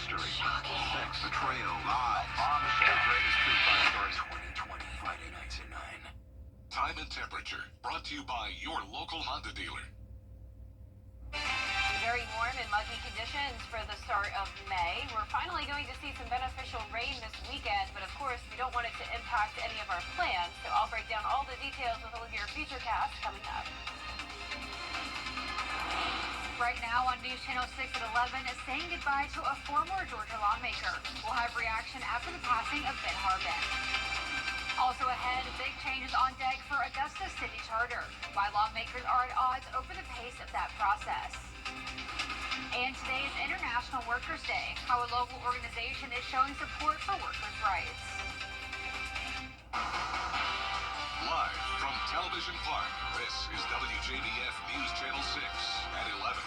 history. Shocking. Sex, betrayal, lies. Bombshell. Greatest true crime stories. 2020, Friday nights at 9. Time and temperature, brought to you by your local Honda dealer. Very warm and muggy conditions for the start of May. We're finally going to see some beneficial rain this weekend, but of course we don't want it to impact any of our plans, so I'll break down all the details with all of your futurecasts coming up. Right now on News Channel 6 at 11 is saying goodbye to a former Georgia lawmaker. We'll have reaction after the passing of Ben Harbin. Also ahead, big changes on deck for Augusta City Charter. Why lawmakers are at odds over the pace of that process. And today is International Workers' Day, how a local organization is showing support for workers' rights. Live from Television Park, this is WJBF News Channel 6 at 11.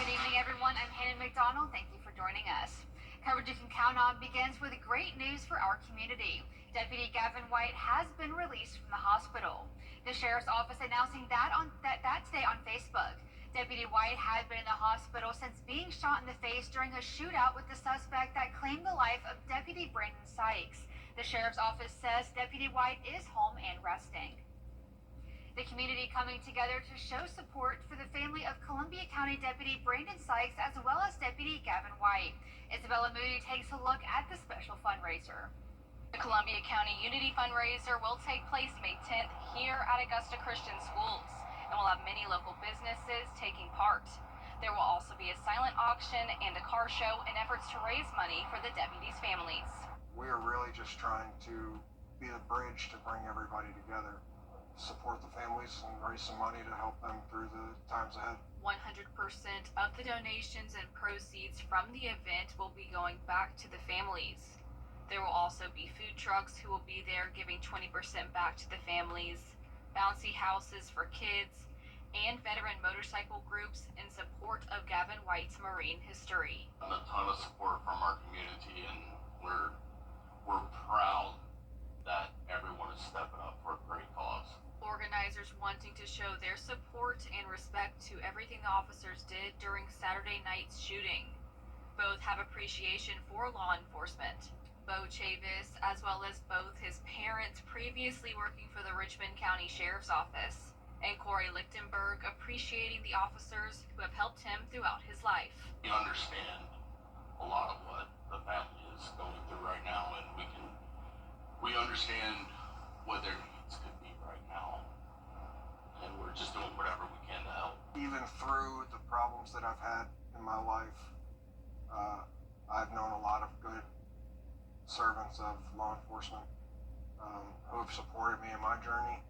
Good evening, everyone. I'm Hannah McDonald. Thank you for joining us. Coverage you can count on begins with great news for our community. Deputy Gavin White has been released from the hospital. The sheriff's office announcing that today on Facebook. Deputy White had been in the hospital since being shot in the face during a shootout with the suspect that claimed the life of Deputy Brandon Sykes. The sheriff's office says Deputy White is home and resting. The community coming together to show support for the family of Columbia County Deputy Brandon Sykes as well as Deputy Gavin White. Isabella Moody takes a look at the special fundraiser. The Columbia County Unity Fundraiser will take place May 10th here at Augusta Christian Schools, and we'll have many local businesses taking part. There will also be a silent auction and a car show in efforts to raise money for the deputies' families. We are really just trying to be the bridge to bring everybody together, support the families, and raise some money to help them through the times ahead. 100% of the donations and proceeds from the event will be going back to the families. There will also be food trucks who will be there giving 20% back to the families, bouncy houses for kids, and veteran motorcycle groups in support of Gavin White's marine history. A ton of support from our community, and we're proud that everyone is stepping up for a great cause. Organizers wanting to show their support and respect to everything the officers did during Saturday night's shooting. Both have appreciation for law enforcement. Bo Chavis, as well as both his parents previously working for the Richmond County Sheriff's Office, and Corey Lichtenberg appreciating the officers who have helped him throughout his life. We understand a lot of what the family is going through right now, and we understand what their needs could be right now, and we're just doing whatever we can to help. Even through the problems that I've had in my life, I've known a lot of good servants of law enforcement who have supported me in my journey.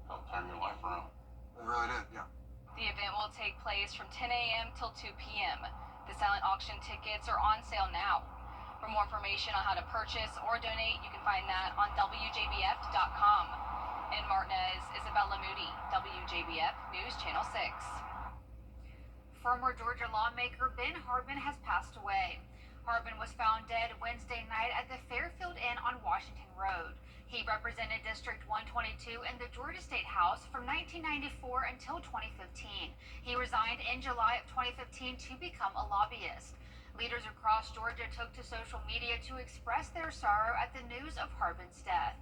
Help turn your life around. It really did, yeah. The event will take place from 10 a.m. till 2 p.m. The silent auction tickets are on sale now. For more information on how to purchase or donate, you can find that on WJBF.com. In Martinez, Isabella Moody, WJBF News Channel 6. Former Georgia lawmaker Ben Harbin has passed away. Harbin was found dead Wednesday night at the Fairfield Inn on Washington Road. He represented District 122 in the Georgia State House from 1994 until 2015. He resigned in July of 2015 to become a lobbyist. Leaders across Georgia took to social media to express their sorrow at the news of Harbin's death.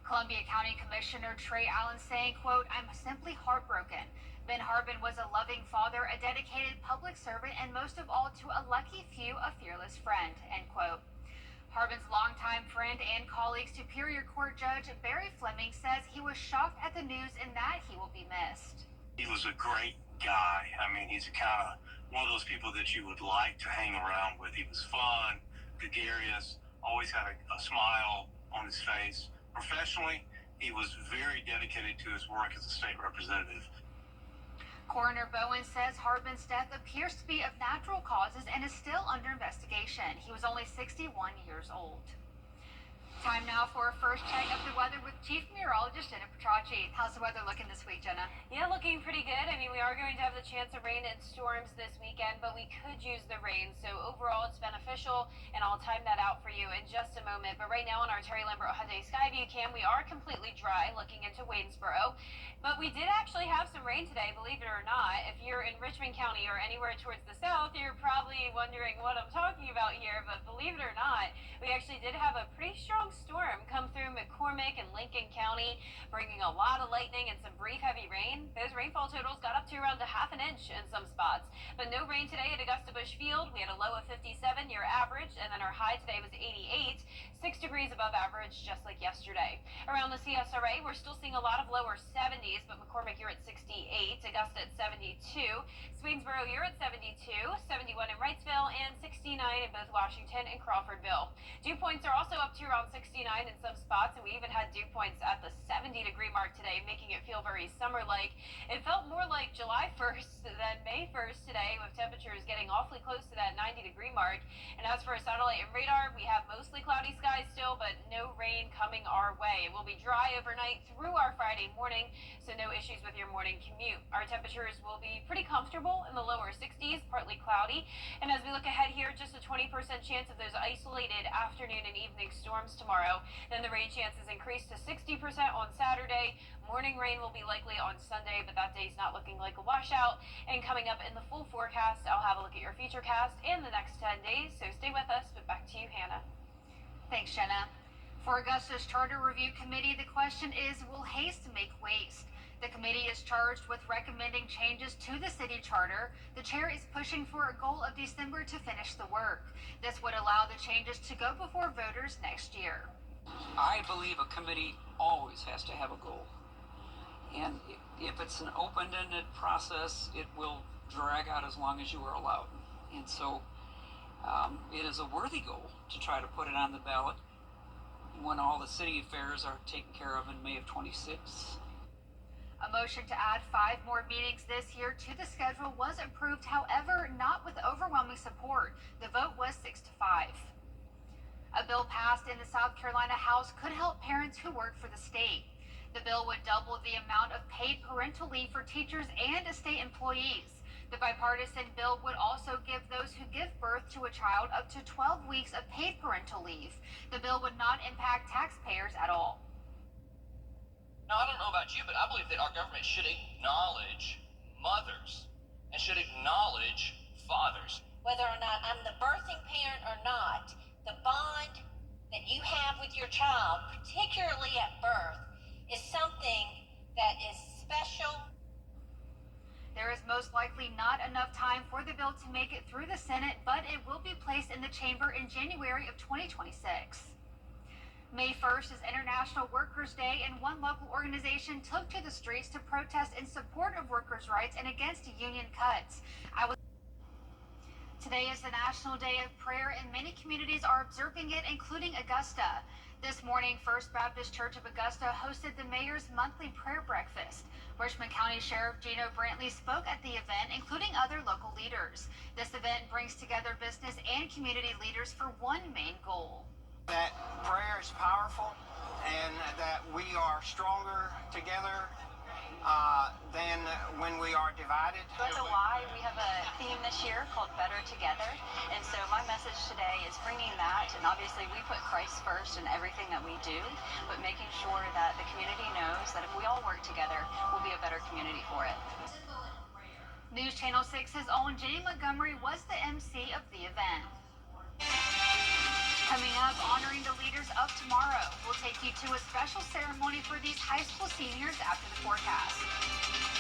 Columbia County Commissioner Trey Allen saying, quote, "I'm simply heartbroken. Ben Harbin was a loving father, a dedicated public servant, and most of all to a lucky few, a fearless friend," end quote. Harbin's longtime friend and colleague Superior Court Judge Barry Fleming says he was shocked at the news and that he will be missed. He was a great guy. I mean, he's kind of one of those people that you would like to hang around with. He was fun, gregarious, always had a smile on his face. Professionally, he was very dedicated to his work as a state representative. Coroner Bowen says Harbin's death appears to be of natural causes and is still under investigation. He was only 61 years old. Time now for a first check of the weather with Chief Meteorologist Jenna Petracci. How's the weather looking this week, Jenna? Yeah, looking pretty good. I mean, we are going to have the chance of rain and storms this weekend, but we could use the rain. So overall, it's beneficial, and I'll time that out for you in just a moment. But right now on our Terry Lambert Hyundai Skyview cam, we are completely dry looking into Waynesboro. But we did actually have some rain today, believe it or not. If you're in Richmond County or anywhere towards the south, you're probably wondering what I'm talking about here. But believe it or not, we actually did have a pretty strong storm come through McCormick and Lincoln County, bringing a lot of lightning and some brief heavy rain. Those rainfall totals got up to around a half an inch in some spots. But no rain today at Augusta Busch Field. We had a low of 57 year average, and then our high today was 88, 6 degrees above average, just like yesterday. Around the CSRA, we're still seeing a lot of lower 70s, but McCormick, you're at 68, Augusta at 72, Swainsboro, you're at 72, 71 in Wrightsville, and 69 in both Washington and Crawfordville. Dew points are also up to around 69 in some spots, and we even had dew points at the 70-degree mark today, making it feel very summer-like. It felt more like July 1st than May 1st today, with temperatures getting awfully close to that 90-degree mark. And as for satellite and radar, we have mostly cloudy skies still, but no rain coming our way. It will be dry overnight through our Friday morning, so no issues with your morning commute. Our temperatures will be pretty comfortable in the lower 60s, partly cloudy. And as we look ahead here, just a 20% chance of those isolated afternoon and evening storms tomorrow. Then the rain chances increase to 60% on Saturday. Morning rain will be likely on Sunday, but that day's not looking like a washout. And coming up in the full forecast, I'll have a look at your futurecast in the next 10 days. So stay with us, but back to you, Hannah. Thanks, Jenna. For Augusta's Charter Review Committee, the question is, will haste make waste? The committee is charged with recommending changes to the city charter. The chair is pushing for a goal of December to finish the work. This would allow the changes to go before voters next year. I believe a committee always has to have a goal. And if it's an open-ended process, it will drag out as long as you are allowed. And so it is a worthy goal to try to put it on the ballot when all the city affairs are taken care of in May of 26. A motion to add 5 more meetings this year to the schedule was approved, however, not with overwhelming support. The vote was 6-5. A bill passed in the South Carolina House could help parents who work for the state. The bill would double the amount of paid parental leave for teachers and state employees. The bipartisan bill would also give those who give birth to a child up to 12 weeks of paid parental leave. The bill would not impact taxpayers at all. Now, I don't know about you, but I believe that our government should acknowledge mothers and should acknowledge fathers. Whether or not I'm the birthing parent or not, the bond that you have with your child, particularly at birth, is something that is special. There is most likely not enough time for the bill to make it through the Senate, but it will be placed in the chamber in January of 2026. May 1st is International Workers' Day, and one local organization took to the streets to protest in support of workers' rights and against union cuts. Today is the National Day of Prayer, and many communities are observing it, including Augusta. This morning, First Baptist Church of Augusta hosted the mayor's monthly prayer breakfast. Richmond County Sheriff Gino Brantley spoke at the event, including other local leaders. This event brings together business and community leaders for one main goal. That prayer is powerful and that we are stronger together than when we are divided. That's why we have a theme this year called Better Together. And so my message today is bringing that, and obviously we put Christ first in everything that we do, but making sure that the community knows that if we all work together, we'll be a better community for it. News Channel 6's own Jenny Montgomery was the MC of the event. Coming up, honoring the leaders of tomorrow. We'll take you to a special ceremony for these high school seniors after the forecast.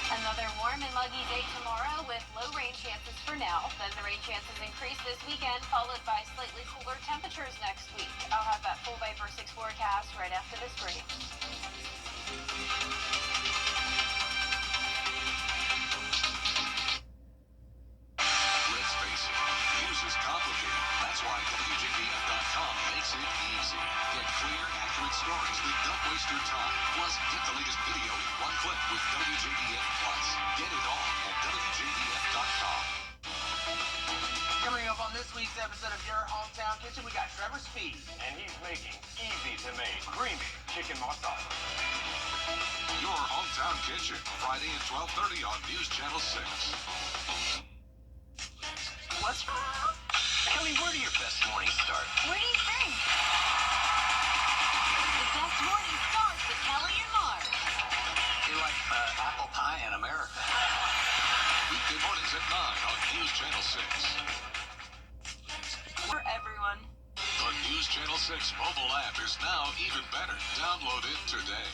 Another warm and muggy day tomorrow with low rain chances for now. Then the rain chances increase this weekend, followed by slightly cooler temperatures next week. I'll have that full Viper 6 forecast right after this break. Let's face it, news is complicated. That's why WJBF.com makes it easy. Get clear, accurate stories that don't waste your time. Plus, get the latest video in one click with WJBF Plus. Get it all at WJBF.com. Coming up on this this week's episode of Your Hometown Kitchen, we got Trevor Speed. And he's making easy-to-make creamy chicken marsala. Your Hometown Kitchen, Friday at 12:30 on News Channel 6. What's wrong? Kelly, where do your best mornings start? What do you think? The best morning starts with Kelly and Mark. You're like apple pie in America. Weekday mornings at 9 on News Channel 6. For everyone. The News Channel 6 mobile app is now even better. Download it today.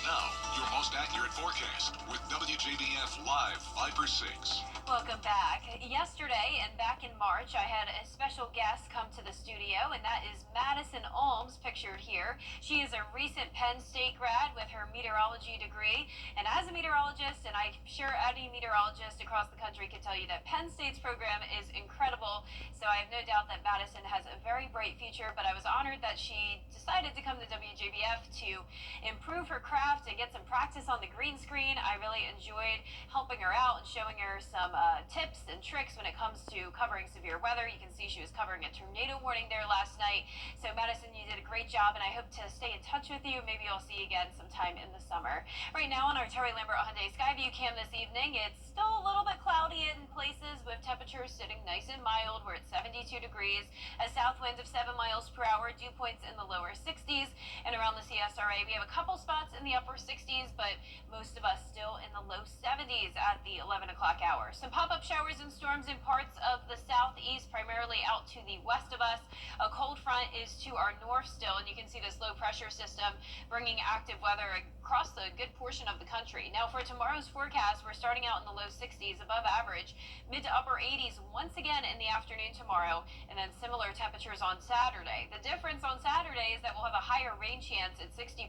Now, your most accurate forecast with WJBF Live Viper 6. Welcome back. Yesterday and back in March, I had a special guest come to the studio, and that is Madison Olms, pictured here. She is a recent Penn State grad with her meteorology degree, and as a meteorologist, and I'm sure any meteorologist across the country can tell you that Penn State's program is incredible, so I have no doubt that Madison has a very bright future, but I was honored that she decided to come to WJBF to improve her craft and get some practice on the green screen. I really enjoyed helping her out and showing her some tips and tricks when it comes to covering severe weather. You can see she was covering a tornado warning there last night. So Madison, you did a great job, and I hope to stay in touch with you. Maybe I'll see you again sometime in the summer. Right now on our Terry Lambert Hyundai Skyview cam this evening, it's still a little bit cloudy in places with temperatures sitting nice and mild. We're at 72 degrees, a south wind of 7 miles per hour, dew points in the lower 60s, and around the CSRA we have a couple spots in the upper 60s, but most of us still in the low 70s at the 11 o'clock hour. Some pop-up showers and storms in parts of the southeast, primarily out to the west of us. A cold front is to our north still, and you can see this low pressure system bringing active weather across a good portion of the country. Now for tomorrow's forecast, we're starting out in the low 60s, above average, mid to upper 80s once again in the afternoon tomorrow, and then similar temperatures on Saturday. The difference on Saturday is that we'll have a higher rain chance at 60%.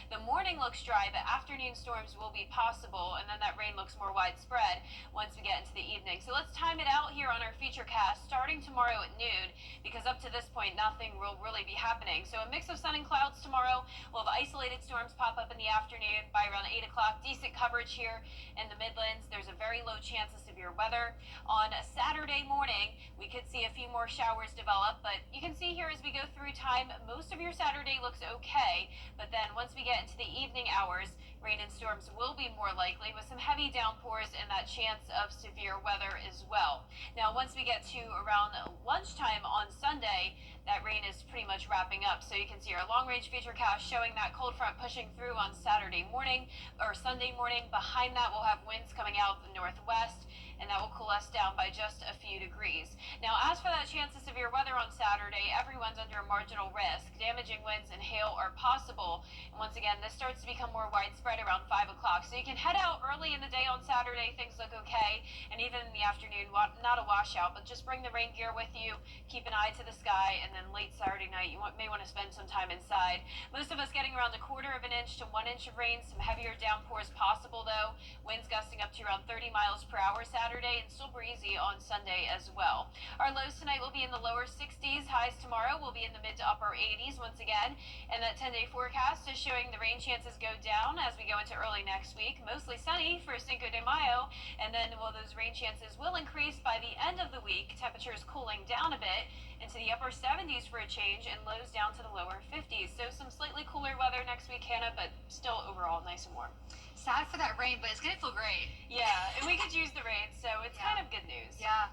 The morning looks dry, but afternoon storms will be possible, and then that rain looks more widespread once we get into the evening. So let's time it out here on our feature cast starting tomorrow at noon, because up to this point nothing will really be happening. So a mix of sun and clouds tomorrow. We'll have isolated storms pop up in the afternoon by around 8 o'clock. Decent coverage here in the Midlands. There's a very low chance of severe weather. On Saturday morning, we could see a few more showers develop, but you can see here as we go through time, most of your Saturday looks okay, but then once we get into the evening hours, rain and storms will be more likely, with some heavy downpours and that chance of severe weather as well. Now, once we get to around lunchtime on Sunday, that rain is pretty much wrapping up. So you can see our long-range futurecast showing that cold front pushing through on Saturday morning or Sunday morning. Behind that, we'll have winds coming out of the northwest, and that will cool us down by just a few degrees. Now, as for that chance of severe weather on Saturday, everyone's under a marginal risk. Damaging winds and hail are possible. And once again, this starts to become more widespread around 5 o'clock. So you can head out early in the day on Saturday. Things look okay. And even in the afternoon, not a washout, but just bring the rain gear with you. Keep an eye to the sky. And then late Saturday night, you may want to spend some time inside. Most of us getting around 1/4 inch to 1 inch of rain. Some heavier downpours possible, though. Winds gusting up to around 30 miles per hour Saturday, and still breezy on Sunday as well. Our lows tonight will be in the lower 60s. Highs tomorrow will be in the mid to upper 80s once again. And that 10-day forecast is showing the rain chances go down as we go into early next week. Mostly sunny for Cinco de Mayo. And then, well, those rain chances will increase by the end of the week. Temperatures cooling down a bit into the upper 70s for a change, and lows down to the lower 50s. So some slightly cooler weather next week, Hannah, but still overall nice and warm. Sad for that rain, but it's gonna feel great. Yeah, and we could use the rain, so it's kind of good news. Yeah.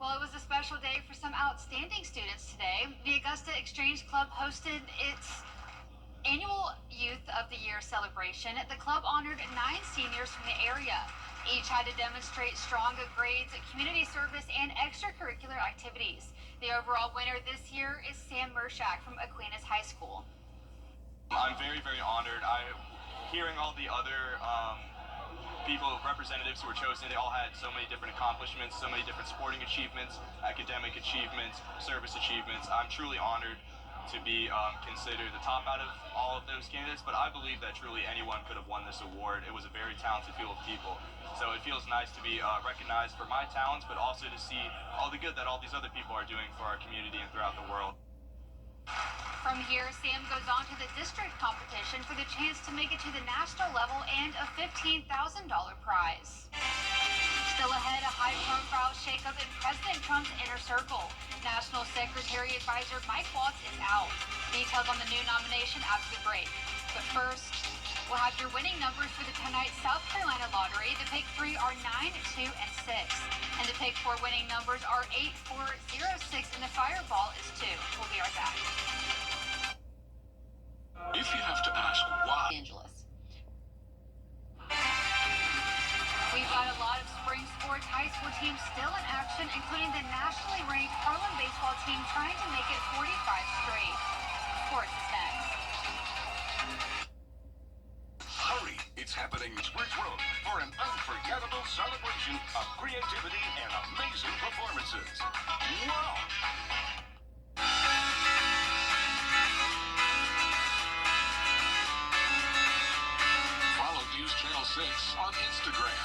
Well, it was a special day for some outstanding students today. The Augusta Exchange Club hosted its annual Youth of the Year celebration. The club honored 9 seniors from the area. Each had to demonstrate strong grades, community service, and extracurricular activities. The overall winner this year is Sam Mershak from Aquinas High School. I'm very, very honored. Hearing all the other people, representatives who were chosen, they all had so many different accomplishments, so many different sporting achievements, academic achievements, service achievements. I'm truly honored to be considered the top out of all of those candidates, but I believe that truly anyone could have won this award. It was a very talented field of people, so it feels nice to be recognized for my talents, but also to see all the good that all these other people are doing for our community and throughout the world. From here, Sam goes on to the district competition for the chance to make it to the national level and a $15,000 prize. Still ahead, a high-profile shakeup in President Trump's inner circle. National Secretary Advisor Mike Waltz is out. Details on the new nomination after the break. But first, we'll have your winning numbers for the tonight's South Carolina lottery. The pick 3 are 9, 2, and 6. And the pick 4 winning numbers are 8, 4, 0, 6, and the fireball is 2. We'll be right back. If you have to ask why. Angeles. We've got a lot of spring sports high school teams still in action, including the nationally ranked Harlem baseball team trying to make it 45 straight. Sports is next. Hurry! It's happening Bridge Road for an unforgettable celebration of creativity and amazing performances. Wow! Follow News Channel 6 on Instagram.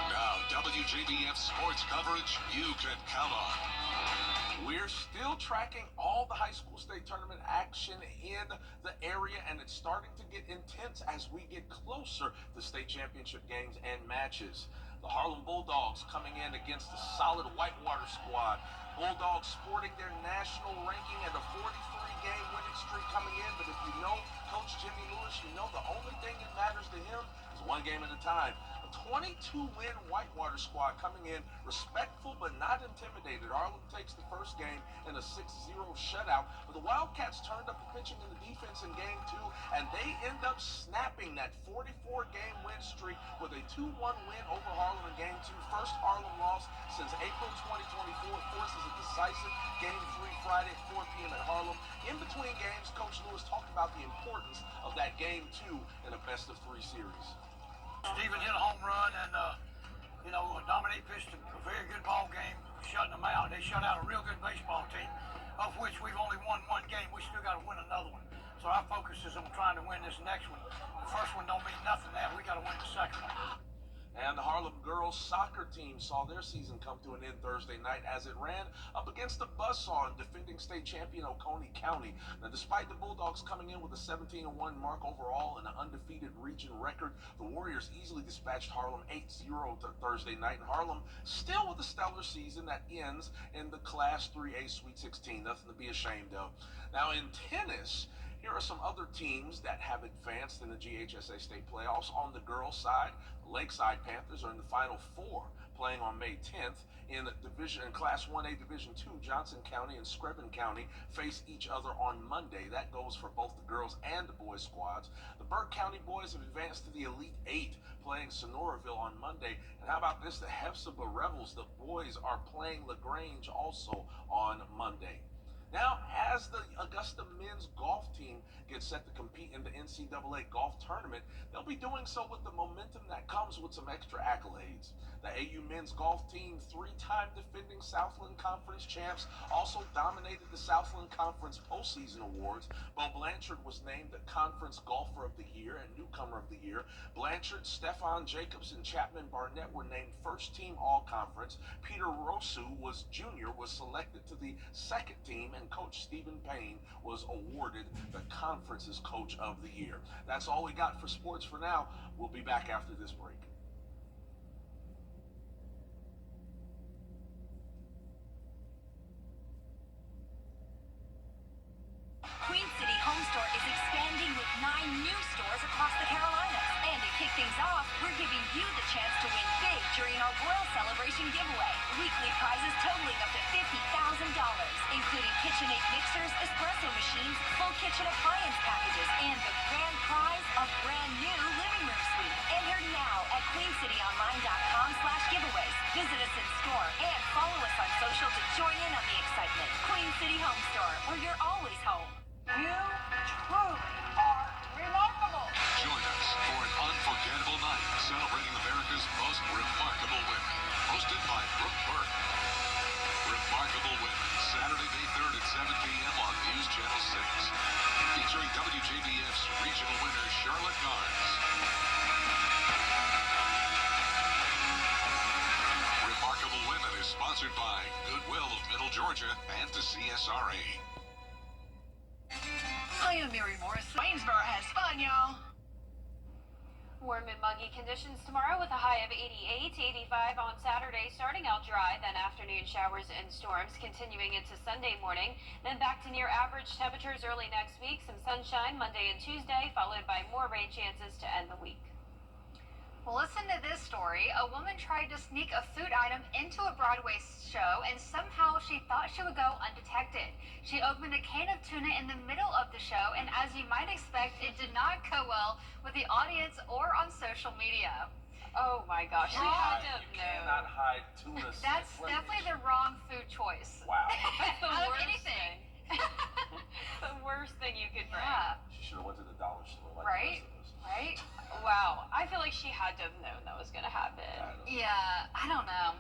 Now, WJBF sports coverage you can count on. We're still tracking all the high school state tournament action in the area, and it's starting to get intense as we get closer to state championship games and matches. The Harlem Bulldogs coming in against the solid Whitewater squad. Bulldogs sporting their national ranking and a 43-game winning streak coming in, but if you know Coach Jimmy Lewis, you know the only thing that matters to him is one game at a time. 22-win Whitewater squad coming in respectful but not intimidated. Harlem takes the first game in a 6-0 shutout, but the Wildcats turned up the pitching and the defense in game 2, and they end up snapping that 44-game win streak with a 2-1 win over Harlem in game 2. First Harlem loss since April 2024. Forces a decisive game 3 Friday at 4 p.m. at Harlem. In between games, Coach Lewis talked about the importance of that game 2 in a best-of-3 series. Steven hit a home run and, Dominique pitched a very good ball game, shutting them out. They shut out a real good baseball team, of which we've only won one game. We still got to win another one. So our focus is on trying to win this next one. The first one don't mean nothing now. We got to win the second one. And the Harlem girls soccer team saw their season come to an end Thursday night as it ran up against the buzzsaw and defending state champion Oconee County. Now, despite the Bulldogs coming in with a 17-1 mark overall and an undefeated region record, the Warriors easily dispatched Harlem 8-0 to Thursday night. And Harlem still with a stellar season that ends in the Class 3A Sweet 16. Nothing to be ashamed of. Now, in tennis, here are some other teams that have advanced in the GHSA state playoffs. On the girls' side, the Lakeside Panthers are in the Final Four, playing on May 10th. In Class 1A Division 2, Johnson County and Screven County face each other on Monday. That goes for both the girls and the boys squads. The Burke County boys have advanced to the Elite 8, playing Sonoraville on Monday. And how about this? The Hephzibah Rebels, the boys, are playing LaGrange also on Monday. Now, as the Augusta men's golf team gets set to compete in the NCAA golf tournament, they'll be doing so with the momentum that comes with some extra accolades. The AU men's golf team, 3-time defending Southland Conference champs, also dominated the Southland Conference postseason awards. Bo Blanchard was named the Conference Golfer of the Year and Newcomer of the Year. Blanchard, Stefan Jacobs, and Chapman Barnett were named first team all-conference. Peter Rosu was selected to the second team, and Coach Stephen Payne was awarded the conference's Coach of the Year. That's all we got for sports for now. We'll be back after this break. Queen City Home Store is expanding with 9 new stores across the Carolinas. And to kick things off, we're giving you the chance to win big during our Royal Celebration giveaway. Weekly prizes totaling up to $50,000, including KitchenAid mixers, espresso machines, full kitchen appliance packages, and the grand prize, a brand new living room suite. Enter now at queencityonline.com/giveaways. Visit us in store and follow us on social to join in on the excitement. Queen City Home Store, where you're always home. You truly are remarkable. Join us for an unforgettable night celebrating America's most remarkable women. Hosted by Brooke Burke. Remarkable Women, Saturday, May 3rd at 7 p.m. on News Channel 6. Featuring WJBF's regional winner, Charlotte Garnes. Remarkable Women is sponsored by Goodwill of Middle Georgia. at the CSRA. Hi, I'm Mary Morris. Waynesboro has fun, y'all. Warm and muggy conditions tomorrow with a high of 88, 85 on Saturday, starting out dry, then afternoon showers and storms continuing into Sunday morning, then back to near average temperatures early next week, some sunshine Monday and Tuesday, followed by more rain chances to end the week. Well, listen to this story. A woman tried to sneak a food item into a Broadway show, and somehow she thought she would go undetected. She opened a can of tuna in the middle of the show, and as you might expect, it did not go well with the audience or on social media. Oh my gosh, she had to You cannot hide tuna. That's definitely the wrong food choice. Wow. That's the Out of worst anything. the worst thing you could bring. Yeah. She should have went to the dollar store like Right? the rest of us. Right? Wow, I feel like she had to have known that was going to happen. Yeah, I don't know.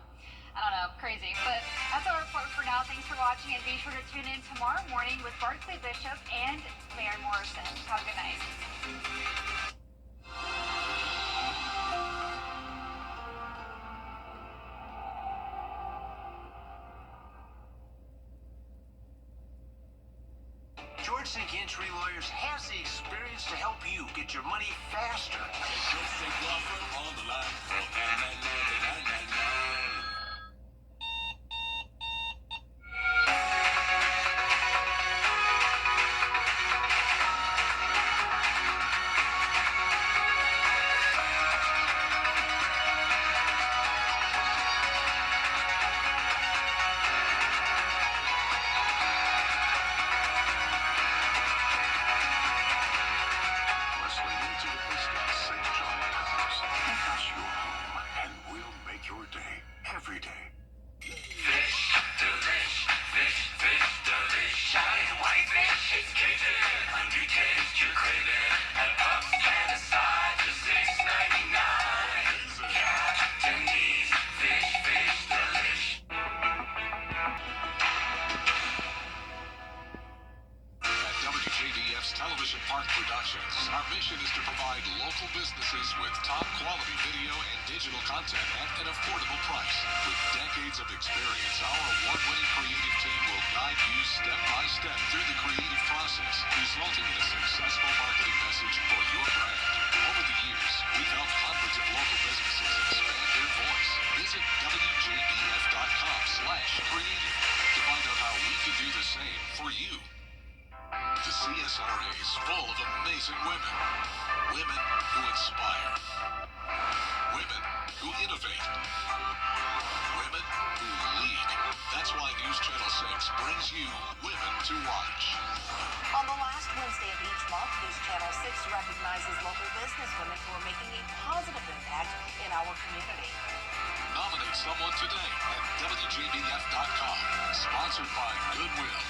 Crazy. But that's our report for now. Thanks for watching, and be sure to tune in tomorrow morning with Barclay Bishop and Mary Morrison. Have a good night. George Sink Entry Lawyers has the experience to help you get your money faster. On the line for 999. Every day. Fish delish, fish delish. Shine white fish, it's Cajun. Hungry taste you're craving. And up and aside for $6.99. Captain D's fish delish. At WJBF's Television Park Productions, our mission is to provide local businesses with top quality video and digital content at an affordable price. With decades of experience, our award-winning creative team will guide you step by step through the creative process, resulting in a successful marketing message for your brand. Over the years, we've helped hundreds of local businesses expand their voice. Visit WJBF.com/creative to find out how we can do the same for you. The CSRA is full of amazing women. Women who inspire. Women who innovate. Women who lead. That's why News Channel 6 brings you Women to Watch. On the last Wednesday of each month, News Channel 6 recognizes local businesswomen who are making a positive impact in our community. Nominate someone today at WJBF.com. Sponsored by Goodwill.